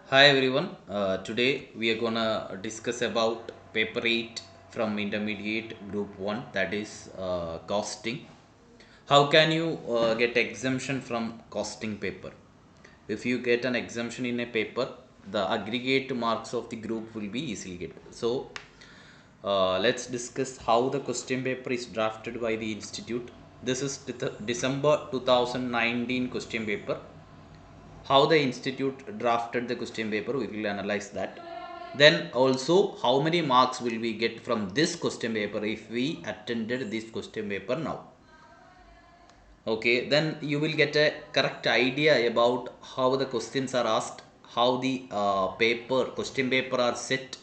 Hi everyone. Today we are gonna discuss about paper 8 from intermediate group 1, that is costing. How can you get exemption from costing paper? If you get an exemption in a paper, the aggregate marks of the group will be easily get. So let's discuss how the question paper is drafted by the institute. This is December 2019 question paper. How the institute drafted the question paper, we will analyze that. Then also how many marks will we get from this question paper if we attended this question paper now. Okay, then you will get a correct idea about how the questions are asked, how the paper question paper are set,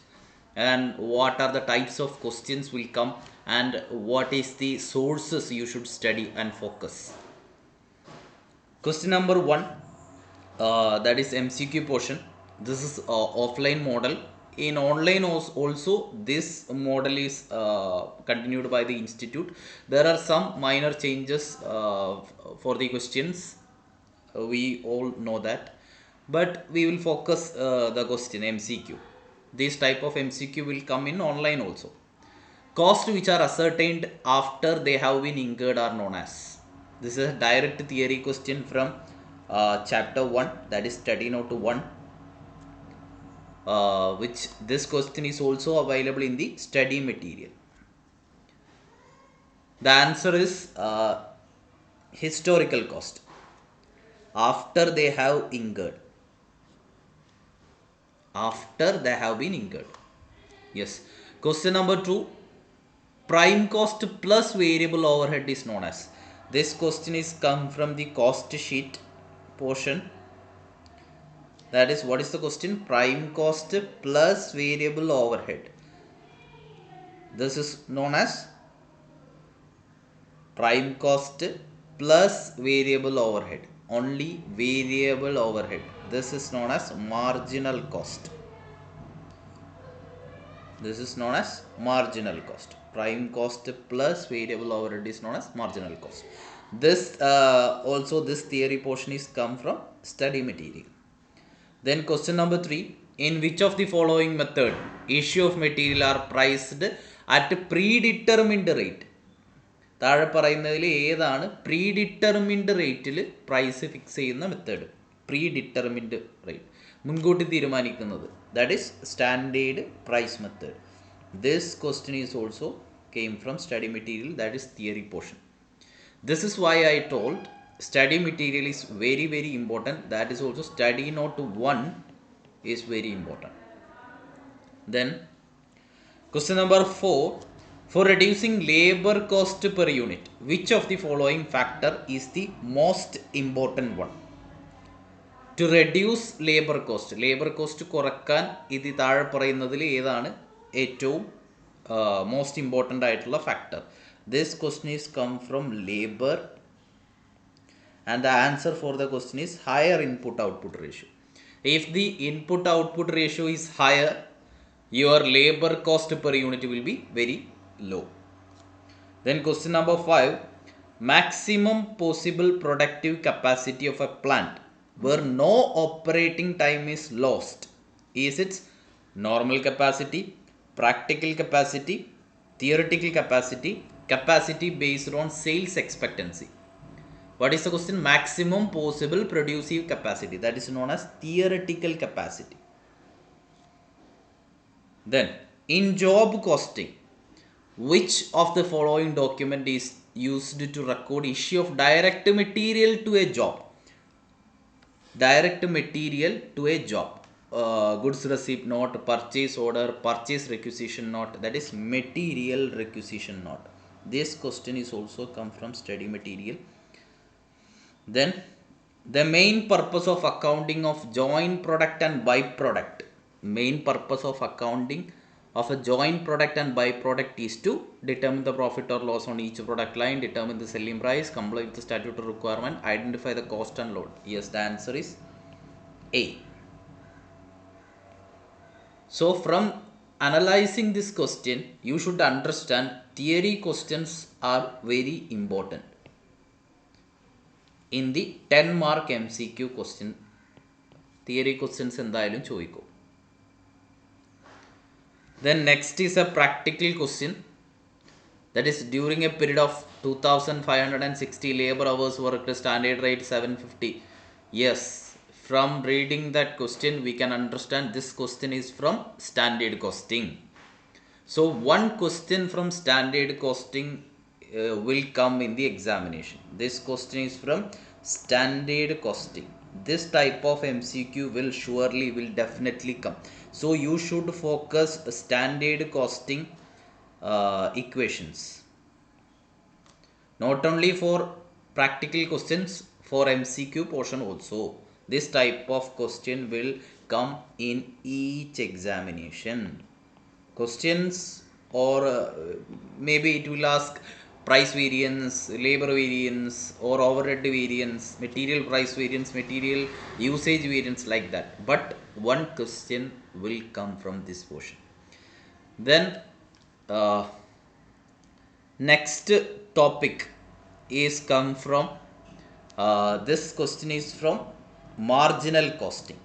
and what are the types of questions will come, and what is the sources you should study and focus. Question number 1, that is MCQ portion. This is offline model. In online also this model is continued by the institute. There are some minor changes for the questions. We all know that, but we will focus the question MCQ. This type of MCQ will come in online also. Costs which are ascertained after they have been incurred are known as. This is a direct theory question from chapter 1, that is study note 1, which this question is also available in the study material. The answer is historical cost after they have incurred. After they have been incurred. Yes. Question number 2, prime cost plus variable overhead is known as. This question is come from the cost sheet portion. That is, what is the question? Prime cost plus variable overhead. This is known as prime cost plus variable overhead. Only variable overhead. This is known as marginal cost. This is known as marginal cost. Prime cost plus variable overhead is known as marginal cost. This also this theory portion is come from study material. Then question number 3, in which of the following method issue of material are priced at predetermined rate? താഴെ പറയുന്നതിൽ ഏതാണ് predetermined റേറ്റിൽ price fix ചെയ്യുന്ന method? Predetermined rate, മുൻകൂട്ടി തീരുമാനിക്കുന്നത്, that is standard price method. This question is also came from study material, that is theory portion. This is why I told study material is very very important. That is also study note 1 is very important. Then question number 4, for reducing labor cost per unit, which of the following factor is the most important one? To reduce labor cost കുറക്കാൻ ഇത് താഴെ പറയുന്നതിൽ ഏതാണ് ഏറ്റവും most important ആയിട്ടുള്ള factor? This question is come from labor, and the answer for the question is higher input output ratio. If the input output ratio is higher, your labor cost per unit will be very low. Then question number 5, maximum possible productive capacity of a plant where no operating time is lost is its normal capacity, practical capacity, theoretical capacity, capacity based on sales expectancy. What is the question? Maximum possible productive capacity, that is known as theoretical capacity. Then in job costing, which of the following document is used to record issue of direct material to a job? Direct material to a job. Goods receipt note, purchase order, purchase requisition note, that is material requisition note. This question is also come from study material. Then the main purpose of accounting of joint product and byproduct. Main purpose of accounting of a joint product and byproduct is to determine the profit or loss on each product line, determine the selling price, comply with the statutory requirement, identify the cost and load. Yes, the answer is A. So from analyzing this question, you should understand theory questions are very important in the 10 mark MCQ question. Theory questions എന്തായാലും ചോദിക്കും. Then next is a practical question, that is during a period of 2560 labor hours worked, standard rate 750. Yes, from reading that question we can understand this question is from standard costing. So one question from standard costing will come in the examination. This question is from standard costing. This type of MCQ will definitely come. So you should focus standard costing equations, not only for practical questions, for MCQ portion also. This type of question will come in each examination. Questions, or maybe it will ask price variance, labor variance, or overhead variance, material price variance, material usage variance, like that. But one question will come from this portion. Then next topic is come from this question is from marginal costing.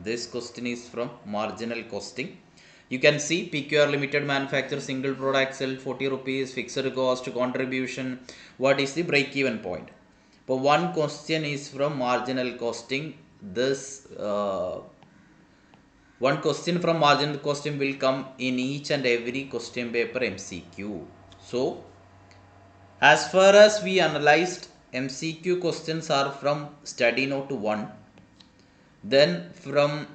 This question is from marginal costing. You can see PQR limited, manufacture single product, sell 40 rupees, fixed cost, contribution, what is the break even point. But one question is from marginal costing. This one question from marginal costing will come in each and every question paper MCQ. So as far as we analyzed, MCQ questions are from study note 1, then from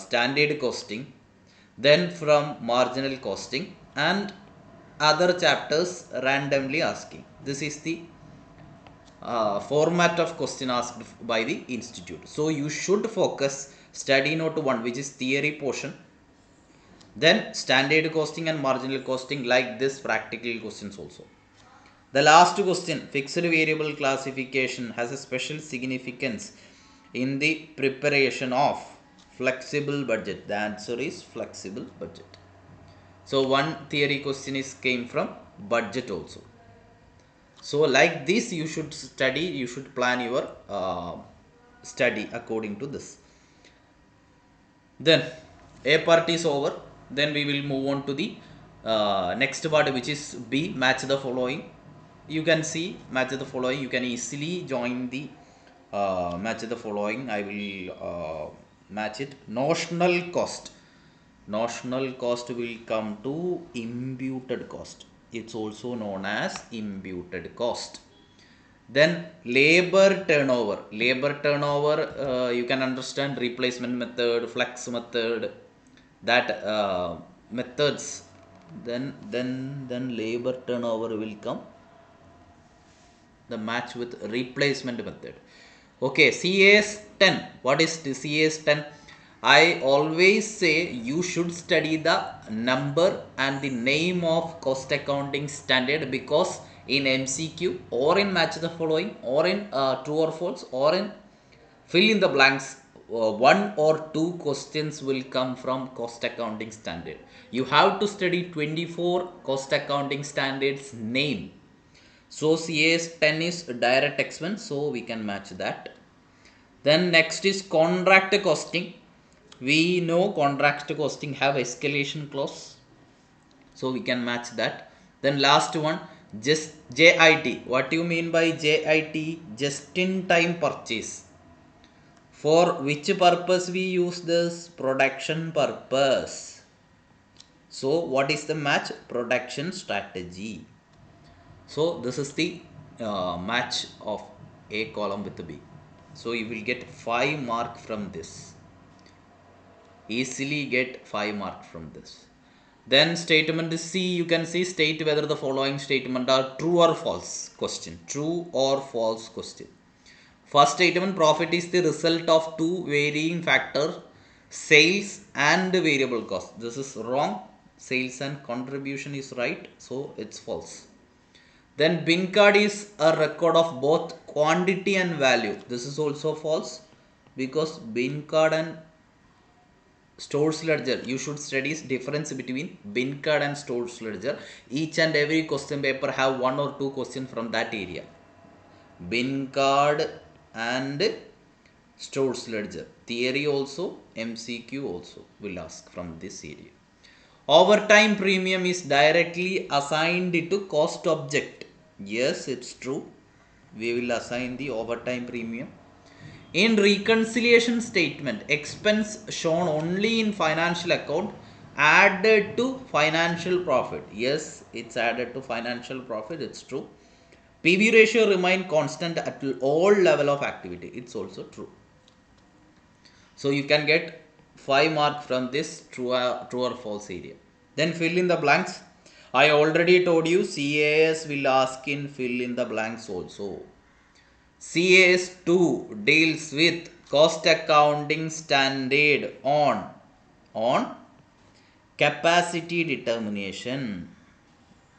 standard costing, then from marginal costing, and other chapters randomly asking. This is the format of question asked by the institute. So you should focus study note 1, which is theory portion, then standard costing and marginal costing, like this practical questions also. The last question, fixed variable classification, has a special significance in the preparation of flexible budget. The answer is flexible budget. So one theory question is came from budget also. So like this you should study, you should plan your study according to this. Then A part is over. Then we will move on to the next part, which is B, match the following. You can see match the following. You can easily join the match the following. I will match it. Notional cost. Notional cost will come to imputed cost. It's also known as imputed cost. Then labor turnover. Labor turnover, you can understand replacement method, flex method, that methods. Then labor turnover will come, the match with replacement method. Okay, CAS 10. What is the CAS 10? I always say you should study the number and the name of cost accounting standard, because in MCQ or in match the following or in true or false or in fill in the blanks, one or two questions will come from cost accounting standard. You have to study 24 cost accounting standards name. So CAS 10 is direct expense, so we can match that. Then next is contract costing. We know contract costing have escalation clause, so we can match that. Then last one, just JIT. What do you mean by JIT? Just in time purchase. For which purpose we use this? Production purpose. So what is the match? Production strategy. So this is the match of A column with B. So you will get 5 mark from this. Easily get 5 mark from this. Then statement C, you can see state whether the following statement are true or false question. True or false question. First statement, profit is the result of two varying factors, sales and variable cost. This is wrong. Sales and contribution is right, so it's false. Then bin card is a record of both quantity and value. This is also false, because bin card and stores ledger, you should study difference between bin card and stores ledger. Each and every question paper have one or two questions from that area. Bin card and Stores ledger. Theory also, MCQ also will ask from this area. Overtime premium is directly assigned to cost object. Yes, it's true. We will assign the overtime premium. In reconciliation statement, expense shown only in financial account added to financial profit. Yes, it's added to financial profit. It's true. PV ratio remain constant at all level of activity. It's also true. So you can get 5 mark from this true or false area. Then fill in the blanks. I already told you CAS will ask in fill in the blanks also. CAS 2 deals with cost accounting standard on capacity determination.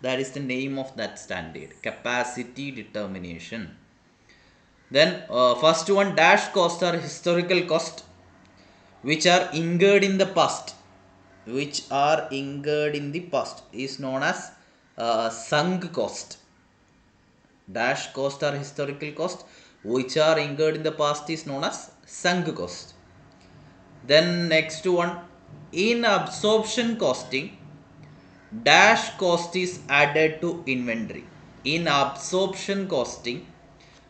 That is the name of that standard, capacity determination. Then first one, dash cost are historical cost which are incurred in the past, is known as sunk cost. Dash cost are historical cost which are incurred in the past is known as sunk cost. Then next one, in absorption costing, dash cost is added to inventory. In absorption costing,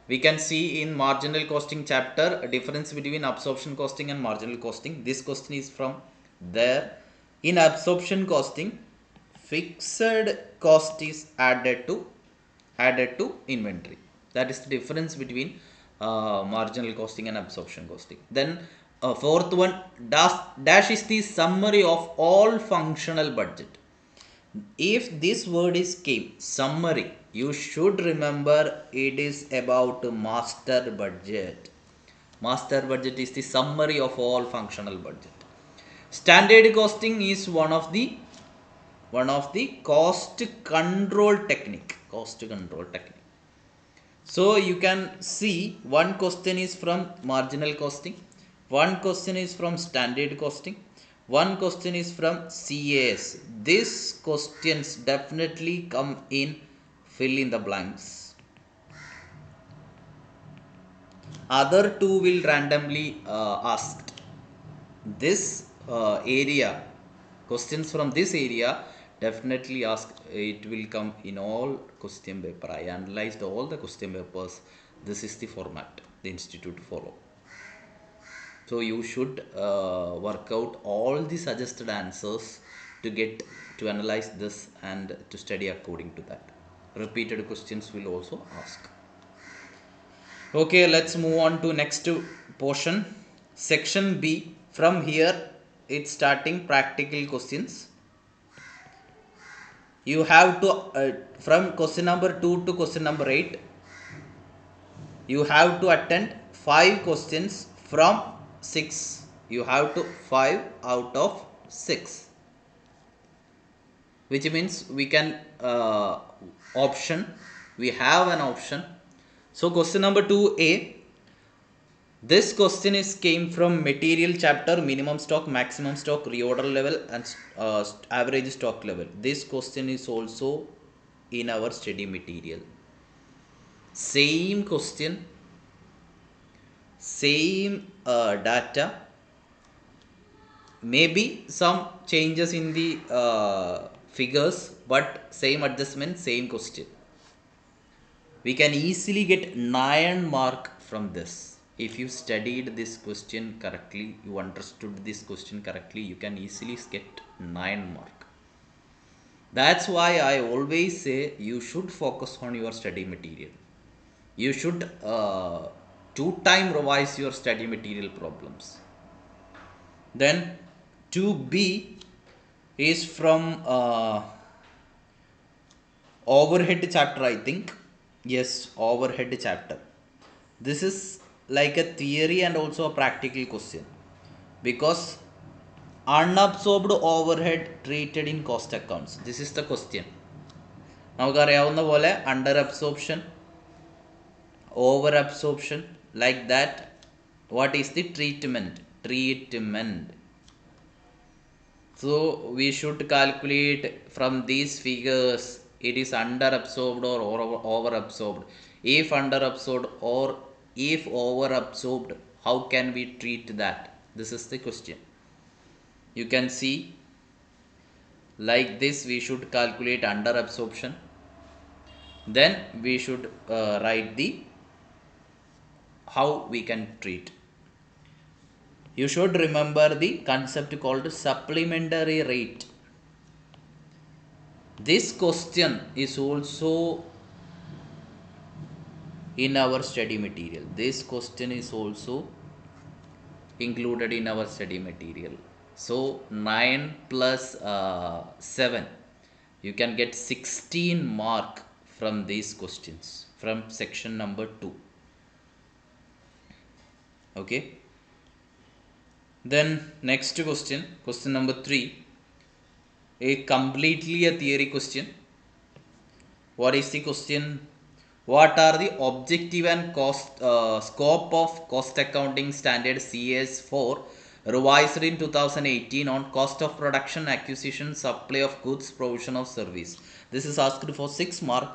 we can see in marginal costing chapter a difference between absorption costing and marginal costing. This question is from there. In absorption costing, fixed cost is added to inventory. That is the difference between marginal costing and absorption costing. Then fourth one, dash is the summary of all functional budget. If this word is came summary, you should remember it is about master budget. Master budget is the summary of all functional budget. Standard costing is one of the cost control technique. So you can see one question is from marginal costing, one question is from standard costing, one question is from CAS. These questions definitely come in fill in the blanks. Other two will randomly asked. This area, questions from this area definitely ask. It will come in all question paper. I analyzed all the question papers. This is the format the institute follow. So you should work out all the suggested answers to analyze this and to study according to that. Repeated questions will also ask. Okay, let's move on to next portion, section B. From here it's starting practical questions. You have to from question number 2 to question number 8, you have to attend 5 questions from 6. You have to 5 out of 6, which means we can option, we have an option. So question number 2A, this question is came from material chapter, minimum stock, maximum stock, reorder level and average stock level. This question is also in our study material. Same question, same data, maybe some changes in the figures, but same adjustment, same question. We can easily get 9 mark from this. If you studied this question correctly, you understood this question correctly, you can easily get 9 mark. That's why I always say you should focus on your study material. You should 2 time revise your study material problems. Then 2B is from overhead chapter, I think. Yes, overhead chapter. This is like a theory and also a practical question, because unabsorbed overhead treated in cost accounts. This is the question. നമുക്കറിയാവുന്ന പോലെ under absorption, over absorption, like that. What is the treatment? So we should calculate from these figures, it is under absorbed or over absorbed. If under absorbed or if over absorbed, How can we treat that? This is the question. You can see like this, we should calculate under absorption, then we should write the how we can treat. You should remember the concept called supplementary rate. This question is also in our study material. This question is also included in our study material. So 9 plus 7, you can get 16 mark from these questions from section number 2. Okay. Then next question, question number 3, a completely a theory question. What is the question? What are the objective and cost scope of cost accounting standard CS4 revised in 2018 on cost of production, acquisition, supply of goods, provision of service? This is asked for 6 mark.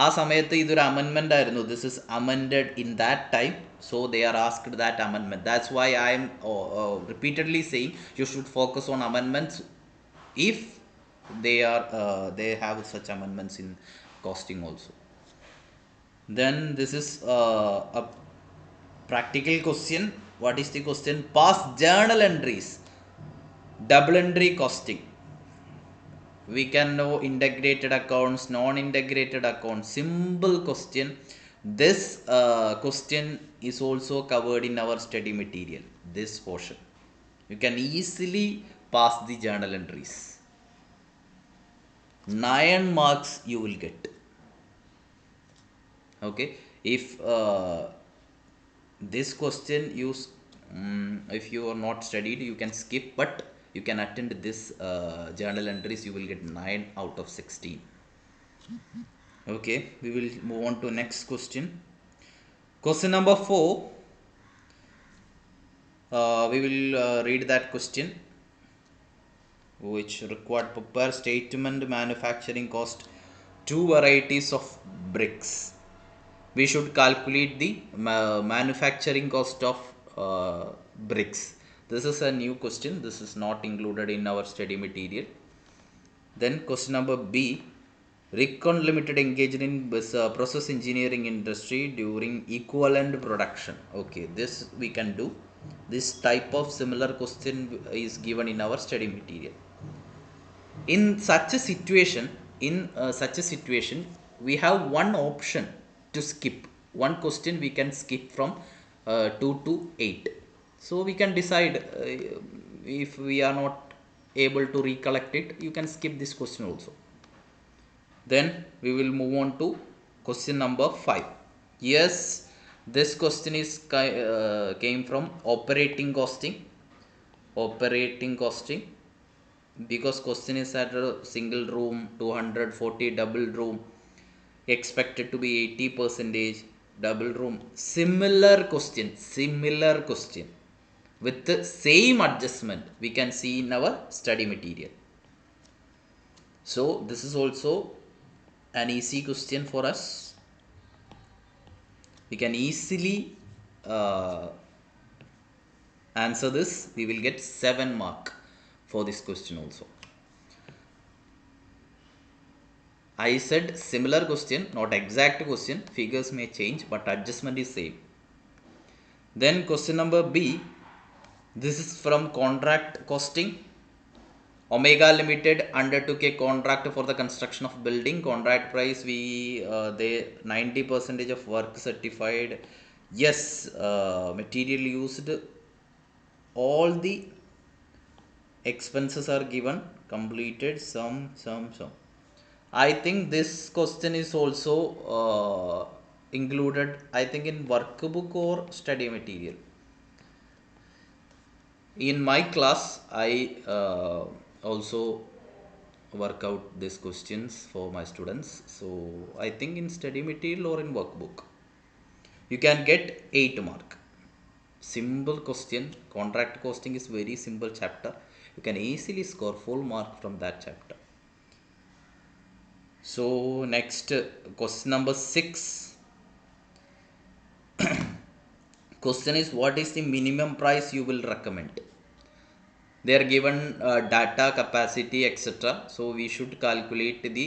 ആ സമയത്ത് ഇതൊരു അമെൻമെൻ്റ് ആയിരുന്നു. This is amended in that time. So they are asked that amendment. That's why I M repeatedly saying you should focus on amendments if they have such amendments in costing also. Then this is a practical question. What is the question? Past journal entries, double entry costing. We can know integrated accounts, non-integrated accounts. Simple question. This question is also covered in our study material, this portion. You can easily pass the journal entries. 9 marks you will get. Okay. If this question you if you are not studied, you can skip, but you can attend this journal entries. You will get 9 out of 16. Okay, we will move on to next question. Question number 4. We will read that question, which required prepare statement manufacturing cost 2 varieties of bricks. We should calculate the manufacturing cost of bricks. This is a new question. This is not included in our study material. Then question number B, Rickon Limited engaged in process engineering industry during equivalent production. Okay, this we can do. This type of similar question is given in our study material. In such a situation, we have one option to skip. One question we can skip from 2 to 8. So we can decide if we are not able to recollect it, you can skip this question also. Then we will move on to question number 5. Yes, this question is came from operating costing. Because question is at a single room, 240, double room expected to be 80%, double room. Similar question with the same adjustment we can see in our study material. So this is also an easy question for us. We can easily answer this. We will get 7 mark for this question also. I said similar question, not exact question. Figures may change, but adjustment is same. Then question number B. This is from contract costing. Omega Limited undertook a contract for the construction of building. Contract price, they 90% of work certified. Yes, material used, all the expenses are given, completed, some. I think this question is also included, I think, in workbook or study material. In my class, I also work out these questions for my students. So I think in study material or in workbook, you can get 8 mark. Simple question. Contract costing is very simple chapter. You can easily score full mark from that chapter. So next, question number 6. Question is, what is the minimum price you will recommend? They are given data, capacity, etc. So we should calculate the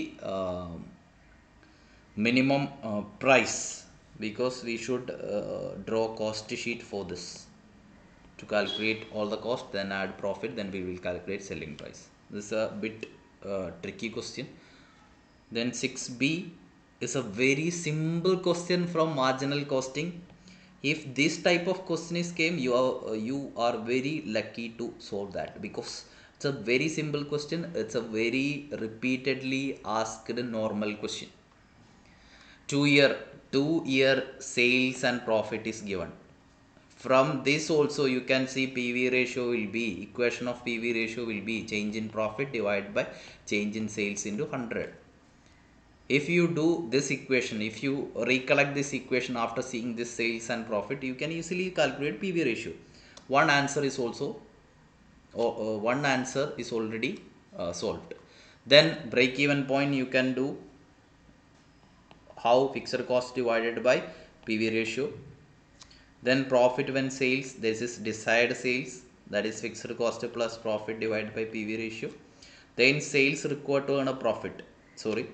minimum price, because we should draw cost sheet for this to calculate all the cost, then add profit, then we will calculate selling price. This is a bit tricky question. Then 6b is a very simple question from marginal costing. If this type of question is came, you are very lucky to solve that, because it's a very simple question. It's a very repeatedly asked normal question. 2 year sales and profit is given. From this also you can see PV ratio will be, equation of PV ratio will be change in profit divided by change in sales into 100. If you do this equation, if you recollect this equation after seeing this sales and profit, you can easily calculate PV ratio. One answer is also, one answer is already solved. Then break even point you can do, how fixed cost divided by PV ratio. Then profit when sales, this is desired sales, that is fixed cost plus profit divided by PV ratio. Then sales required to earn a profit. Sorry,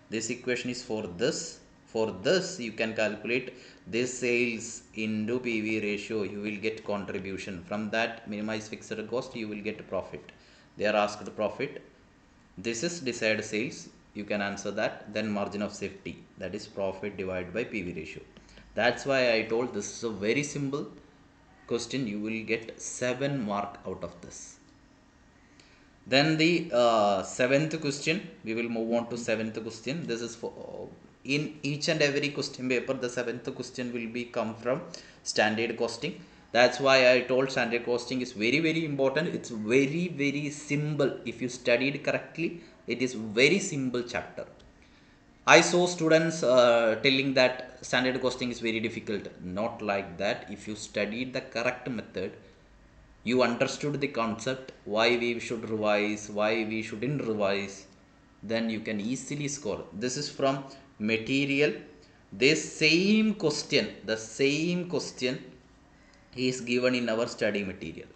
this equation is for this. For this you can calculate this sales into PV ratio, you will get contribution. From that minimize fixed cost, you will get profit. They are asked profit. This is desired sales, you can answer that. Then margin of safety, that is profit divided by PV ratio. That's why I told this is a very simple question. You will get 7 mark out of this. Then the seventh question, we will move on to seventh question. This is for in each and every question paper, the seventh question will be come from standard costing. That's why I told standard costing is very very important. It's very very simple. If you studied correctly, it is very simple chapter. I saw students telling that standard costing is very difficult. Not like that. If you studied the correct method, you understood the concept, why we should revise, why we shouldn't revise, then you can easily score. This is from material. This same question, the same question is given in our study material.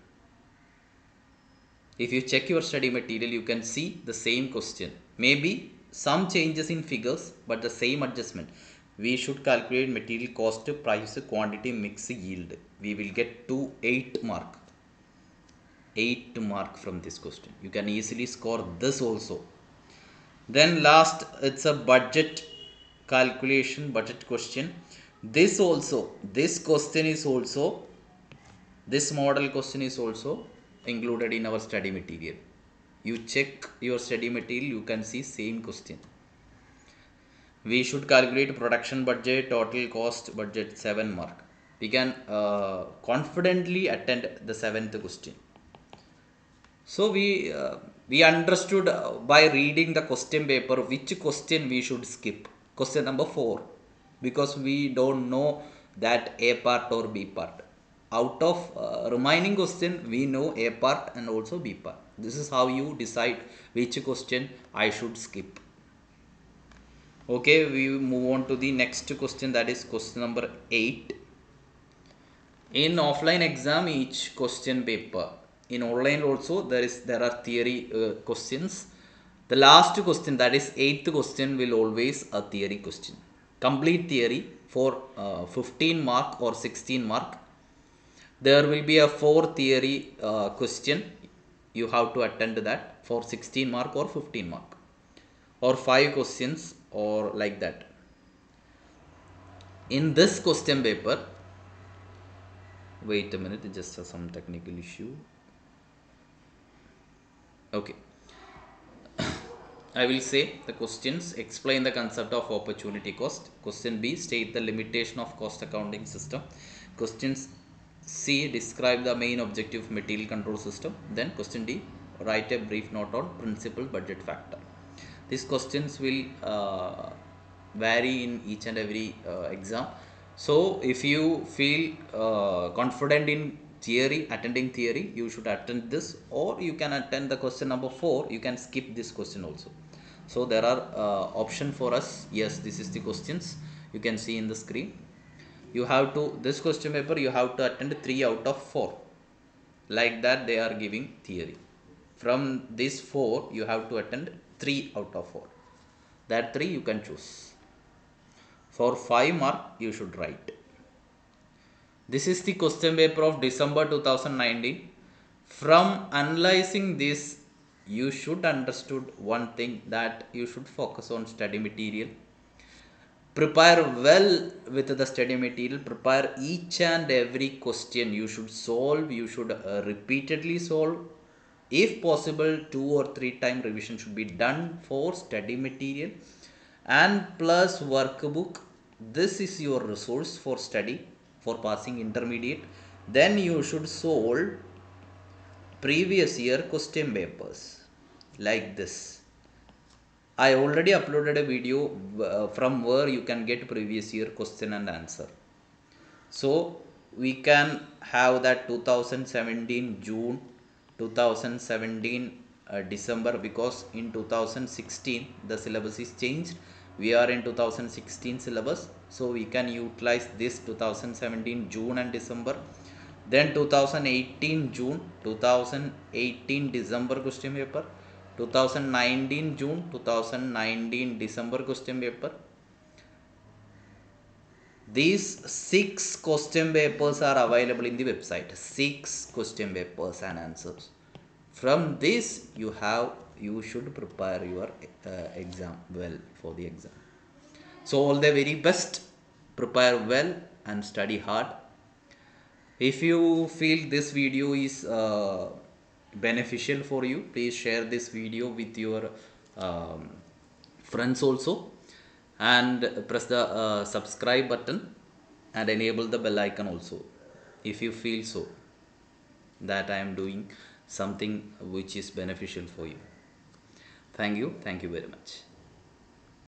If you check your study material, you can see the same question. Maybe some changes in figures, but the same adjustment. We should calculate material cost, price, quantity, mix, yield. We will get 8 mark. 8 mark from this question. You can easily score this also. Then last, it's a budget calculation, budget question. This also, this question is also, this model question is also included in our study material. You check your study material, you can see same question. We should calculate production budget, total cost budget, 7 mark. We can confidently attend the 7th question. So we understood by reading the question paper which question we should skip. Question number 4, because we don't know that A part or B part. Out of remaining question, we know A part and also B part. This is how you decide which question I should skip. Okay, we move on to the next question, that is question number 8. In offline exam, each question paper, in online also there are theory questions. The last question, that is 8th question, will always a theory question, complete theory for 15 mark or 16 mark. There will be a 4 theory question. You have to attend that for 16 mark or 15 mark, or 5 questions, or like that. In this question paper, wait a minute, just some technical issue. Okay, I will say the questions. Explain the concept of opportunity cost. Question B, state the limitation of cost accounting system. Questions C, describe the main objective of material control system. Then question D, write a brief note on principal budget factor. These questions will vary in each and every exam. So if you feel confident in theory, attending theory, you should attend this, or you can attend the question number 4. You can skip this question also. So there are option for us. Yes, this is the questions you can see in the screen. you have to, this question paper you have to attend 3 out of 4, like that they are giving theory. From this 4 you have to attend 3 out of 4, that 3 you can choose. For 5 mark you should write. This is the question paper of December 2019. From analyzing this, you should understood one thing, that you should focus on study material. Prepare well with the study material. Prepare each and every question you should solve. You should repeatedly solve. If possible, 2 or 3 time revision should be done for study material and plus workbook. This is your resource for study for passing intermediate. Then you should solve previous year question papers like this. I already uploaded a video from where you can get previous year question and answer. So we can have that 2017 June, 2017 December, because in 2016 the syllabus is changed. We are in 2016 syllabus, so we can utilize this 2017 June and December. Then 2018 June, 2018 December question paper, 2019 June, 2019 December question paper. These 6 question papers are available in the website. 6 question papers and answers. From this you should prepare your exam well for the exam. So all the very best. Prepare well and study hard. If you feel this video is beneficial for you, please share this video with your um, friends also, and press the subscribe button and enable the bell icon also, if you feel so that I am doing something which is beneficial for you. Thank you very much.